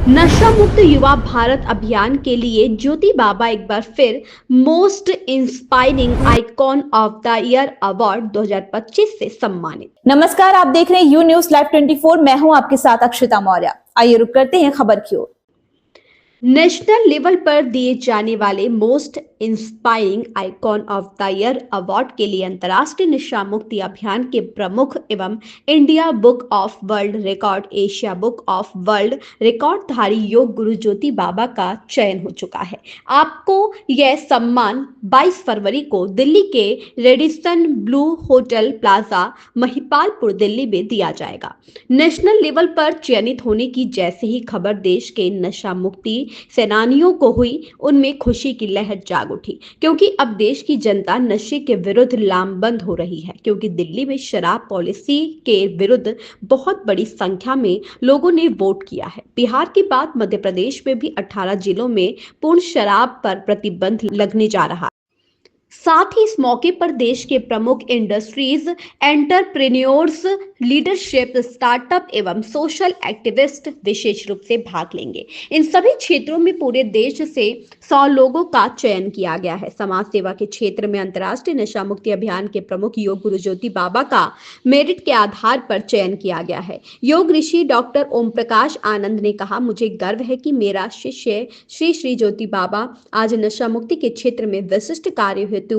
नशा मुक्त युवा भारत अभियान के लिए ज्योति बाबा एक बार फिर most inspiring icon of the year award 2025 से सम्मानित। नमस्कार, आप देख रहे हैं यू न्यूज लाइव 24। मैं हूं आपके साथ अक्षिता मौर्य। आइए रुक करते हैं खबर की ओर। नेशनल लेवल पर दिए जाने वाले most inspiring icon of the year award के लिए अंतर्राष्ट्रीय नशा मुक्ति अभियान के प्रमुख एवं India book of world record, Asia book of world रिकॉर्डधारी योग गुरु ज्योति बाबा का चयन हो चुका है। आपको यह सम्मान 22 फरवरी को दिल्ली के Radisson Blu hotel plaza Mahipalpur Delhi में दिया जाएगा। नेशनल लेवल पर चयनित होने की जैसे ही खबर देश के नशा मुक्ति सेनानियों को हुई, उनमें खुशी की लहर जाग उठी, क्योंकि अब देश की जनता नशे के विरुद्ध लामबंद हो रही है। क्योंकि दिल्ली में शराब पॉलिसी के विरुद्ध बहुत बड़ी संख्या में लोगों ने वोट किया है। बिहार के बाद मध्य प्रदेश में भी 18 जिलों में पूर्ण शराब पर प्रतिबंध लगने जा रहा है। साथ ही इस मौके पर देश के प्रमुख इंडस्ट्रीज, एंटरप्रेन्योर्स, लीडरशिप, स्टार्टअप एवं सोशल एक्टिविस्ट विशेष रूप से भाग लेंगे। इन सभी क्षेत्रों में पूरे देश से 100 लोगों का चयन किया गया है। समाज सेवा के क्षेत्र में अंतर्राष्ट्रीय नशा मुक्ति अभियान के प्रमुख योग गुरु ज्योति बाबा का मेरिट के आधार पर चयन किया गया है। योग ऋषि डॉक्टर ओम प्रकाश आनंद ने कहा, मुझे गर्व है कि मेरा शिष्य श्री श्री ज्योति बाबा आज नशा मुक्ति के क्षेत्र में विशिष्ट कार्य हेतु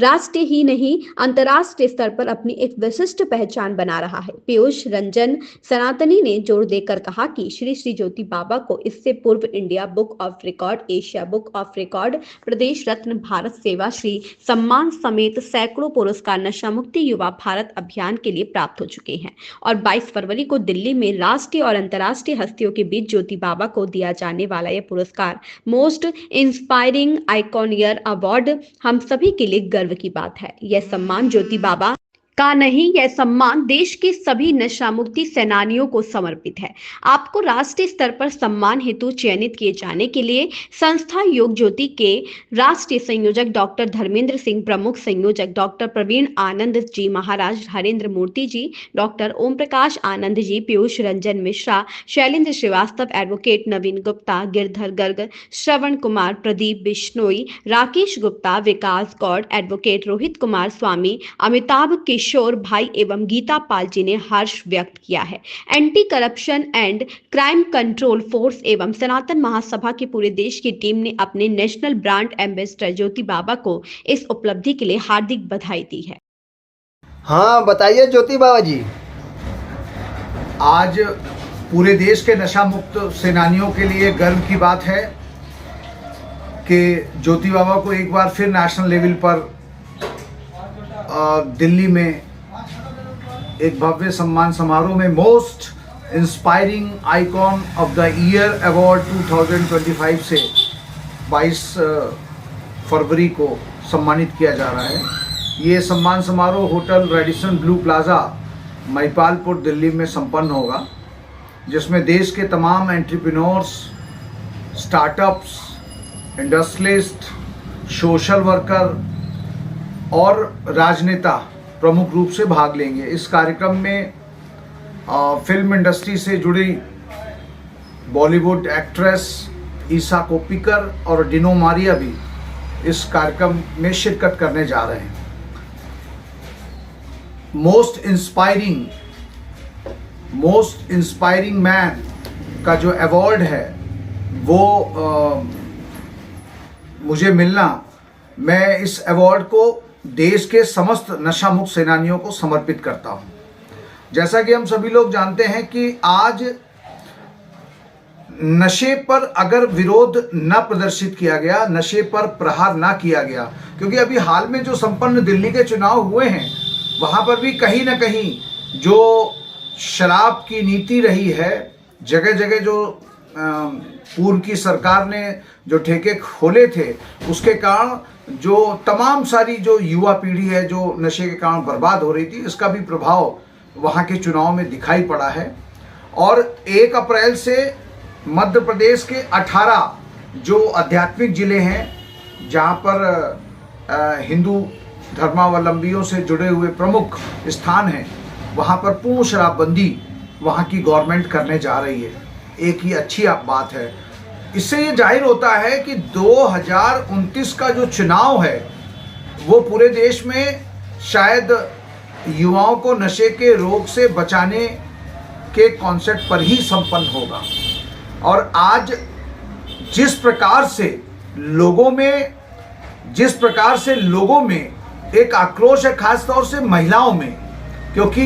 राष्ट्रीय ही नहीं अंतर्राष्ट्रीय स्तर पर अपनी एक विशिष्ट पहचान बना रहा है। पीयूष रंजन सनातनी ने जोर देकर कहा कि श्री श्री ज्योति बाबा को इससे पूर्व India book of record, Asia book of record, प्रदेश रत्न, भारत सेवा श्री सम्मान समेत सैकड़ों पुरस्कार नशा मुक्ति युवा भारत अभियान के लिए प्राप्त हो चुके हैं। और 22 फरवरी को दिल्ली में राष्ट्रीय और अंतर्राष्ट्रीय हस्तियों के बीच ज्योति बाबा को दिया जाने वाला यह पुरस्कार most inspiring icon year award हम सभी के लिए गर्व की बात है। यह सम्मान ज्योति बाबा का नहीं, यह सम्मान देश के सभी नशा मुक्ति सेनानियों को समर्पित है। आपको राष्ट्रीय स्तर पर सम्मान हेतु चयनित किए जाने के लिए संस्था योग ज्योति के राष्ट्रीय संयोजक डॉक्टर धर्मेंद्र सिंह, प्रमुख संयोजक डॉक्टर प्रवीण आनंद जी महाराज, हरेंद्र मूर्ति जी, डॉक्टर ओम प्रकाश आनंद जी, पीयूष रंजन मिश्रा, शैलेंद्र श्रीवास्तव, एडवोकेट नवीन गुप्ता, गिरधर गर्ग, श्रवण कुमार, प्रदीप बिश्नोई, राकेश गुप्ता, विकास गौड़, एडवोकेट रोहित कुमार स्वामी, अमिताभ किशोर भाई एवं गीता पाल जी ने हर्ष व्यक्त किया है। Anti corruption and crime control force एवं सनातन महासभा की पूरे देश की टीम ने अपने नेशनल ब्रांड एम्बेसडर ज्योति बाबा को इस उपलब्धि के लिए हार्दिक बधाई दी है। हाँ, बताइए ज्योति बाबा जी। आज पूरे देश के नशा मुक्त सेनानियों के लिए गर्व की बात है कि ज्योति बाबा को एक बार फिर नेशनल लेवल पर दिल्ली में एक भव्य सम्मान समारोह में most inspiring icon of the year award 2025 से 22 फरवरी को सम्मानित किया जा रहा है। ये सम्मान समारोह hotel Radisson Blu plaza Mahipalpur Delhi में संपन्न होगा, जिसमें देश के तमाम entrepreneurs, startups, industrialist, social worker और राजनेता प्रमुख रूप से भाग लेंगे। इस कार्यक्रम में फिल्म इंडस्ट्री से जुड़ी बॉलीवुड एक्ट्रेस ईसा कोप्पिकर और डिनो मारिया भी इस कार्यक्रम में शिरकत करने जा रहे हैं। मोस्ट इंस्पायरिंग मैन का जो अवार्ड है वो मुझे मिलना, मैं इस अवार्ड को देश के समस्त नशा मुक्त सेनानियों को समर्पित करता हूं। जैसा कि हम सभी लोग जानते हैं कि आज नशे पर अगर विरोध न प्रदर्शित किया गया, नशे पर प्रहार ना किया गया, क्योंकि अभी हाल में जो संपन्न दिल्ली के चुनाव हुए हैं वहां पर भी कहीं ना कहीं जो शराब की नीति रही है, जगह जगह जो पूर्व की सरकार ने जो ठेके खोले थे, उसके कारण जो तमाम सारी जो युवा पीढ़ी है जो नशे के कारण बर्बाद हो रही थी, इसका भी प्रभाव वहाँ के चुनाव में दिखाई पड़ा है। और 1 अप्रैल से मध्य प्रदेश के 18 जो आध्यात्मिक जिले हैं जहाँ पर हिंदू धर्मावलंबियों से जुड़े हुए प्रमुख स्थान हैं, वहाँ पर पूर्ण शराबबंदी वहाँ की गवर्नमेंट करने जा रही है। एक ही अच्छी बात है। इससे ये जाहिर होता है कि 2029 का जो चुनाव है वो पूरे देश में शायद युवाओं को नशे के रोग से बचाने के कॉन्सेप्ट पर ही संपन्न होगा। और आज जिस प्रकार से लोगों में एक आक्रोश है, खास तौर से महिलाओं में, क्योंकि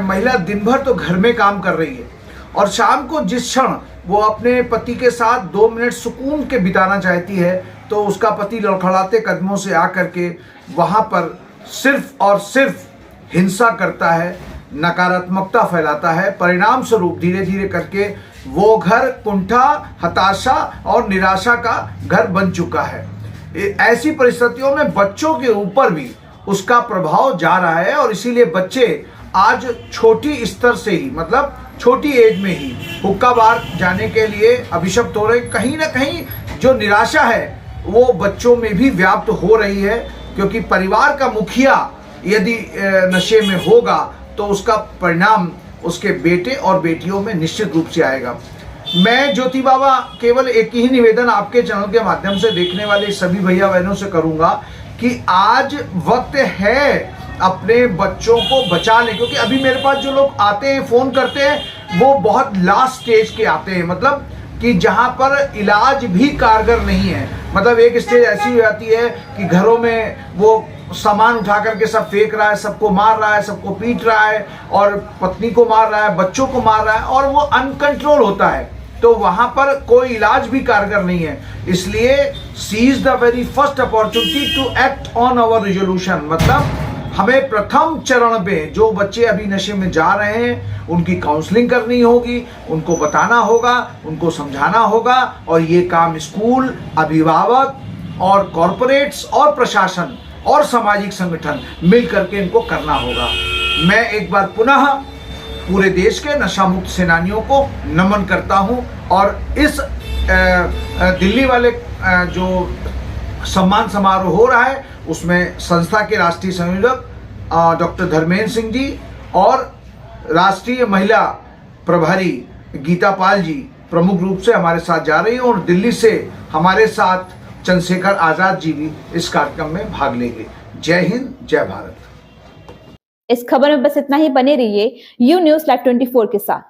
महिला दिन भर तो घर में काम कर रही है और शाम को जिस क्षण वो अपने पति के साथ 2 मिनट सुकून के बिताना चाहती है तो उसका पति लड़खड़ाते कदमों से आकर के वहाँ पर सिर्फ और सिर्फ हिंसा करता है, नकारात्मकता फैलाता है। परिणाम स्वरूप धीरे धीरे करके वो घर कुंठा, हताशा और निराशा का घर बन चुका है। ऐसी परिस्थितियों में बच्चों के ऊपर भी उसका प्रभाव जा रहा है और इसीलिए बच्चे आज छोटी स्तर से ही, मतलब छोटी एज में ही हुक्का बार जाने के लिए अभिशप्त हो रहे। कहीं ना कहीं जो निराशा है वो बच्चों में भी व्याप्त हो रही है, क्योंकि परिवार का मुखिया यदि नशे में होगा तो उसका परिणाम उसके बेटे और बेटियों में निश्चित रूप से आएगा। मैं ज्योति बाबा केवल एक ही निवेदन आपके चैनल के माध्यम से देखने वाले सभी भैया बहनों से करूंगा कि आज वक्त है अपने बच्चों को बचा लें, क्योंकि अभी मेरे पास जो लोग आते हैं, फ़ोन करते हैं, वो बहुत लास्ट स्टेज के आते हैं, मतलब कि जहाँ पर इलाज भी कारगर नहीं है। मतलब एक स्टेज ऐसी हो जाती है कि घरों में वो सामान उठा करके सब फेंक रहा है, सबको मार रहा है, सबको पीट रहा है और पत्नी को मार रहा है, बच्चों को मार रहा है और वो अनकंट्रोल होता है, तो वहां पर कोई इलाज भी कारगर नहीं है। इसलिए seize the very first opportunity to act on our resolution, मतलब हमें प्रथम चरण पे जो बच्चे अभी नशे में जा रहे हैं उनकी काउंसलिंग करनी होगी, उनको बताना होगा, उनको समझाना होगा और ये काम स्कूल, अभिभावक और कॉरपोरेट्स और प्रशासन और सामाजिक संगठन मिल करके इनको करना होगा। मैं एक बार पुनः पूरे देश के नशा मुक्त सेनानियों को नमन करता हूं और इस दिल्ली वाले जो सम्मान समारोह हो रहा है उसमें संस्था के राष्ट्रीय संयोजक डॉक्टर धर्मेंद्र सिंह जी और राष्ट्रीय महिला प्रभारी गीता पाल जी प्रमुख रूप से हमारे साथ जा रही हैं और दिल्ली से हमारे साथ चंद्रशेखर आजाद जी भी इस कार्यक्रम में भाग लेंगे। जय हिंद, जय भारत। इस खबर में बस इतना ही। बने रहिए यू न्यूज़ लाइव 24 के साथ।